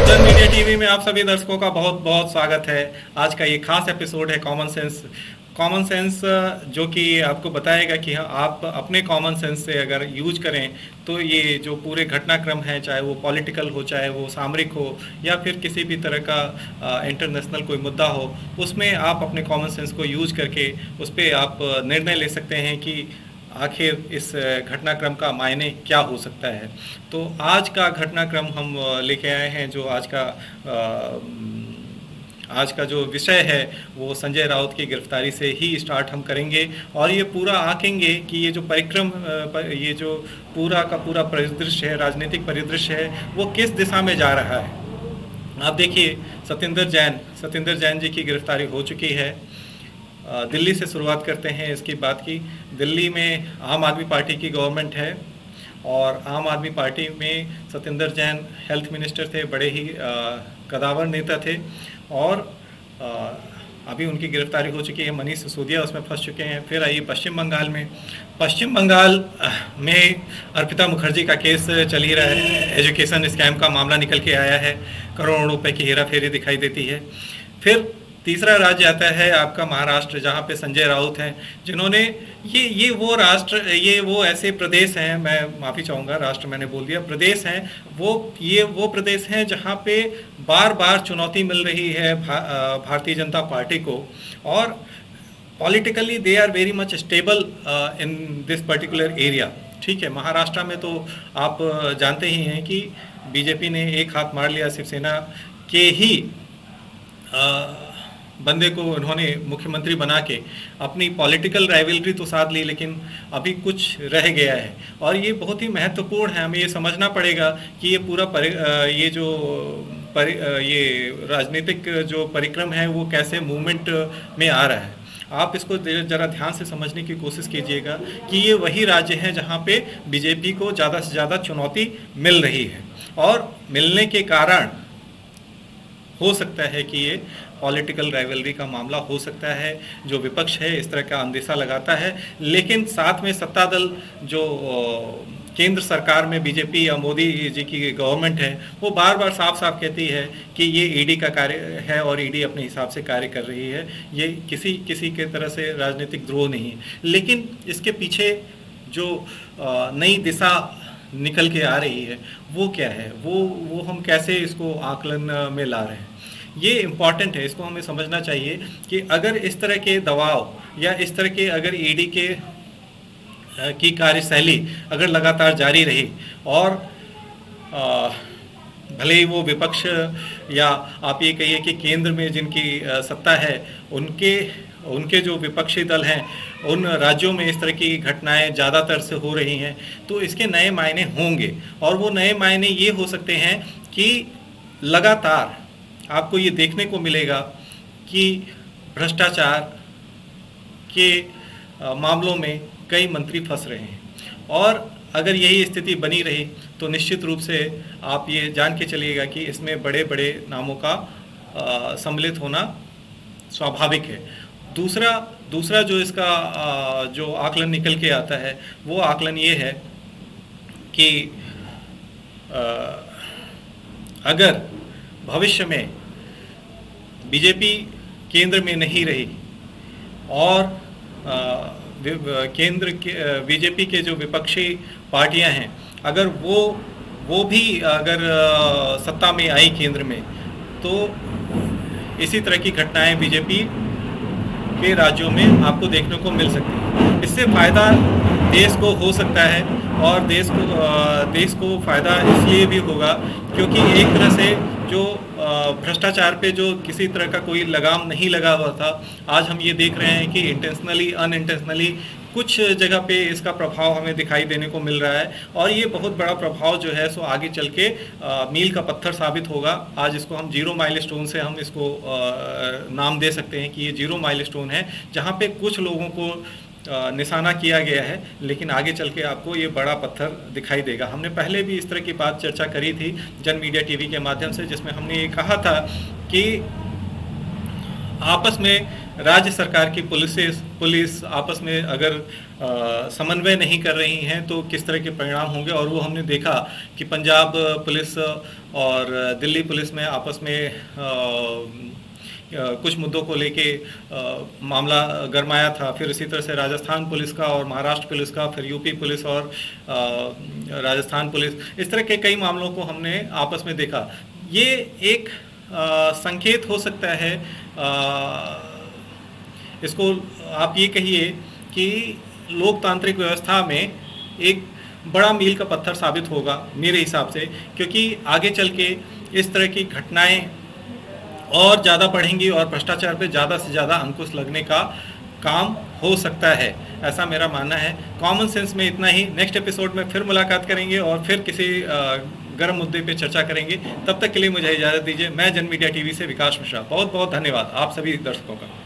जन media TV में आप सभी दर्शकों का बहुत बहुत स्वागत है। आज का ये खास एपिसोड है कॉमन सेंस। कॉमन सेंस जो कि आपको बताएगा कि हाँ, आप अपने कॉमन सेंस से अगर यूज करें तो ये जो पूरे घटनाक्रम है, चाहे वो पॉलिटिकल हो, चाहे वो सामरिक हो, या फिर किसी भी तरह का इंटरनेशनल कोई मुद्दा हो, उसमें आप अपने कॉमन सेंस को यूज करके उस पर आप निर्णय ले सकते हैं कि आखिर इस घटनाक्रम का मायने क्या हो सकता है। तो आज का घटनाक्रम हम लेके आए हैं, जो आज का जो विषय है वो संजय राउत की गिरफ्तारी से ही स्टार्ट हम करेंगे और ये पूरा आंकेंगे कि ये जो ये जो पूरा का पूरा परिदृश्य है, राजनीतिक परिदृश्य है, वो किस दिशा में जा रहा है। आप देखिए, सत्येंद्र जैन जी की गिरफ्तारी हो चुकी है। दिल्ली से शुरुआत करते हैं इसकी बात की। दिल्ली में आम आदमी पार्टी की गवर्नमेंट है और आम आदमी पार्टी में सत्येंद्र जैन हेल्थ मिनिस्टर थे, बड़े ही कदावर नेता थे और अभी उनकी गिरफ्तारी हो चुकी है। मनीष सिसोदिया उसमें फंस चुके हैं। फिर आइए पश्चिम बंगाल में अर्पिता मुखर्जी का केस चल ही रहा है। एजुकेशन स्कैम का मामला निकल के आया है, करोड़ों रुपए की हेराफेरी दिखाई देती है। फिर तीसरा राज्य आता है आपका महाराष्ट्र, जहाँ पे संजय राउत हैं, जिन्होंने ये वो ऐसे प्रदेश हैं, मैं माफ़ी चाहूँगा, राष्ट्र मैंने बोल दिया, प्रदेश हैं, वो प्रदेश हैं जहाँ पे बार बार चुनौती मिल रही है भारतीय जनता पार्टी को, और politically they are very much stable in this particular area. ठीक है, महाराष्ट्र में तो आप जानते ही हैं कि बीजेपी ने एक हाथ मार लिया, शिवसेना के ही बंदे को उन्होंने मुख्यमंत्री बना के अपनी पॉलिटिकल राइवलरी तो साध ली, लेकिन अभी कुछ रह गया है और ये बहुत ही महत्वपूर्ण है। हमें ये समझना पड़ेगा कि ये पूरा ये राजनीतिक जो परिक्रम है वो कैसे मूवमेंट में आ रहा है। आप इसको जरा ध्यान से समझने की कोशिश कीजिएगा कि ये वही राज्य हैं जहाँ पे बीजेपी को ज़्यादा से ज़्यादा चुनौती मिल रही है और मिलने के कारण हो सकता है कि ये पॉलिटिकल राइवलरी का मामला हो सकता है। जो विपक्ष है इस तरह का अंदेशा लगाता है, लेकिन साथ में सत्ता दल जो केंद्र सरकार में बीजेपी या मोदी जी की गवर्नमेंट है, वो बार बार साफ साफ कहती है कि ये ईडी का कार्य है और ईडी अपने हिसाब से कार्य कर रही है, ये किसी के तरह से राजनीतिक द्रोह नहीं है। लेकिन इसके पीछे जो नई दिशा निकल के आ रही है वो क्या है, वो हम कैसे इसको आकलन में ला रहे हैं, ये इम्पॉर्टेंट है। इसको हमें समझना चाहिए कि अगर इस तरह के दबाव या इस तरह के अगर ईडी की कार्यशैली अगर लगातार जारी रही और भले ही वो विपक्ष या आप ये कहिए कि केंद्र में जिनकी सत्ता है उनके जो विपक्षी दल हैं उन राज्यों में इस तरह की घटनाएं ज़्यादातर से हो रही हैं, तो इसके नए मायने होंगे और वो नए मायने ये हो सकते हैं कि लगातार आपको ये देखने को मिलेगा कि भ्रष्टाचार के मामलों में कई मंत्री फंस रहे हैं और अगर यही स्थिति बनी रही तो निश्चित रूप से आप ये जान के चलिएगा कि इसमें बड़े बड़े नामों का सम्मिलित होना स्वाभाविक है। दूसरा जो इसका जो आकलन निकल के आता है वो आकलन ये है कि अगर भविष्य में बीजेपी केंद्र में नहीं रही और केंद्र के बीजेपी के जो विपक्षी पार्टियां हैं अगर वो भी अगर सत्ता में आई केंद्र में, तो इसी तरह की घटनाएं बीजेपी के राज्यों में आपको देखने को मिल सकती है। इससे फायदा देश को हो सकता है और देश को फायदा इसलिए भी होगा क्योंकि एक तरह से जो भ्रष्टाचार पे जो किसी तरह का कोई लगाम नहीं लगा हुआ था, आज हम ये देख रहे हैं कि इंटेंशनली अनइंटेंशनली कुछ जगह पे इसका प्रभाव हमें दिखाई देने को मिल रहा है और ये बहुत बड़ा प्रभाव जो है सो आगे चल के मील का पत्थर साबित होगा। आज इसको हम जीरो माइलस्टोन से हम इसको नाम दे सकते हैं कि ये जीरो माइलस्टोन है जहाँ पे कुछ लोगों को निशाना किया गया है, लेकिन आगे चल के आपको ये बड़ा पत्थर दिखाई देगा। हमने पहले भी इस तरह की बात चर्चा करी थी जन मीडिया टीवी के माध्यम से, जिसमें हमने ये कहा था कि आपस में राज्य सरकार की पुलिस आपस में अगर समन्वय नहीं कर रही हैं तो किस तरह के परिणाम होंगे। और वो हमने देखा कि पंजाब पुलिस और दिल्ली पुलिस में आपस में कुछ मुद्दों को लेके मामला गरमाया था। फिर इसी तरह से राजस्थान पुलिस का और महाराष्ट्र पुलिस का, फिर यूपी पुलिस और राजस्थान पुलिस, इस तरह के कई मामलों को हमने आपस में देखा। ये एक संकेत हो सकता है, इसको आप ये कहिए कि लोकतांत्रिक व्यवस्था में एक बड़ा मील का पत्थर साबित होगा मेरे हिसाब से, क्योंकि आगे चल के इस तरह की घटनाएं और ज़्यादा बढ़ेंगी और भ्रष्टाचार पे ज़्यादा से ज़्यादा अंकुश लगने का काम हो सकता है, ऐसा मेरा मानना है। कॉमन सेंस में इतना ही। नेक्स्ट एपिसोड में फिर मुलाकात करेंगे और फिर किसी गर्म मुद्दे पे चर्चा करेंगे। तब तक के लिए मुझे इजाज़त दीजिए। मैं जन मीडिया टीवी से विकास मिश्रा। बहुत बहुत धन्यवाद आप सभी दर्शकों का।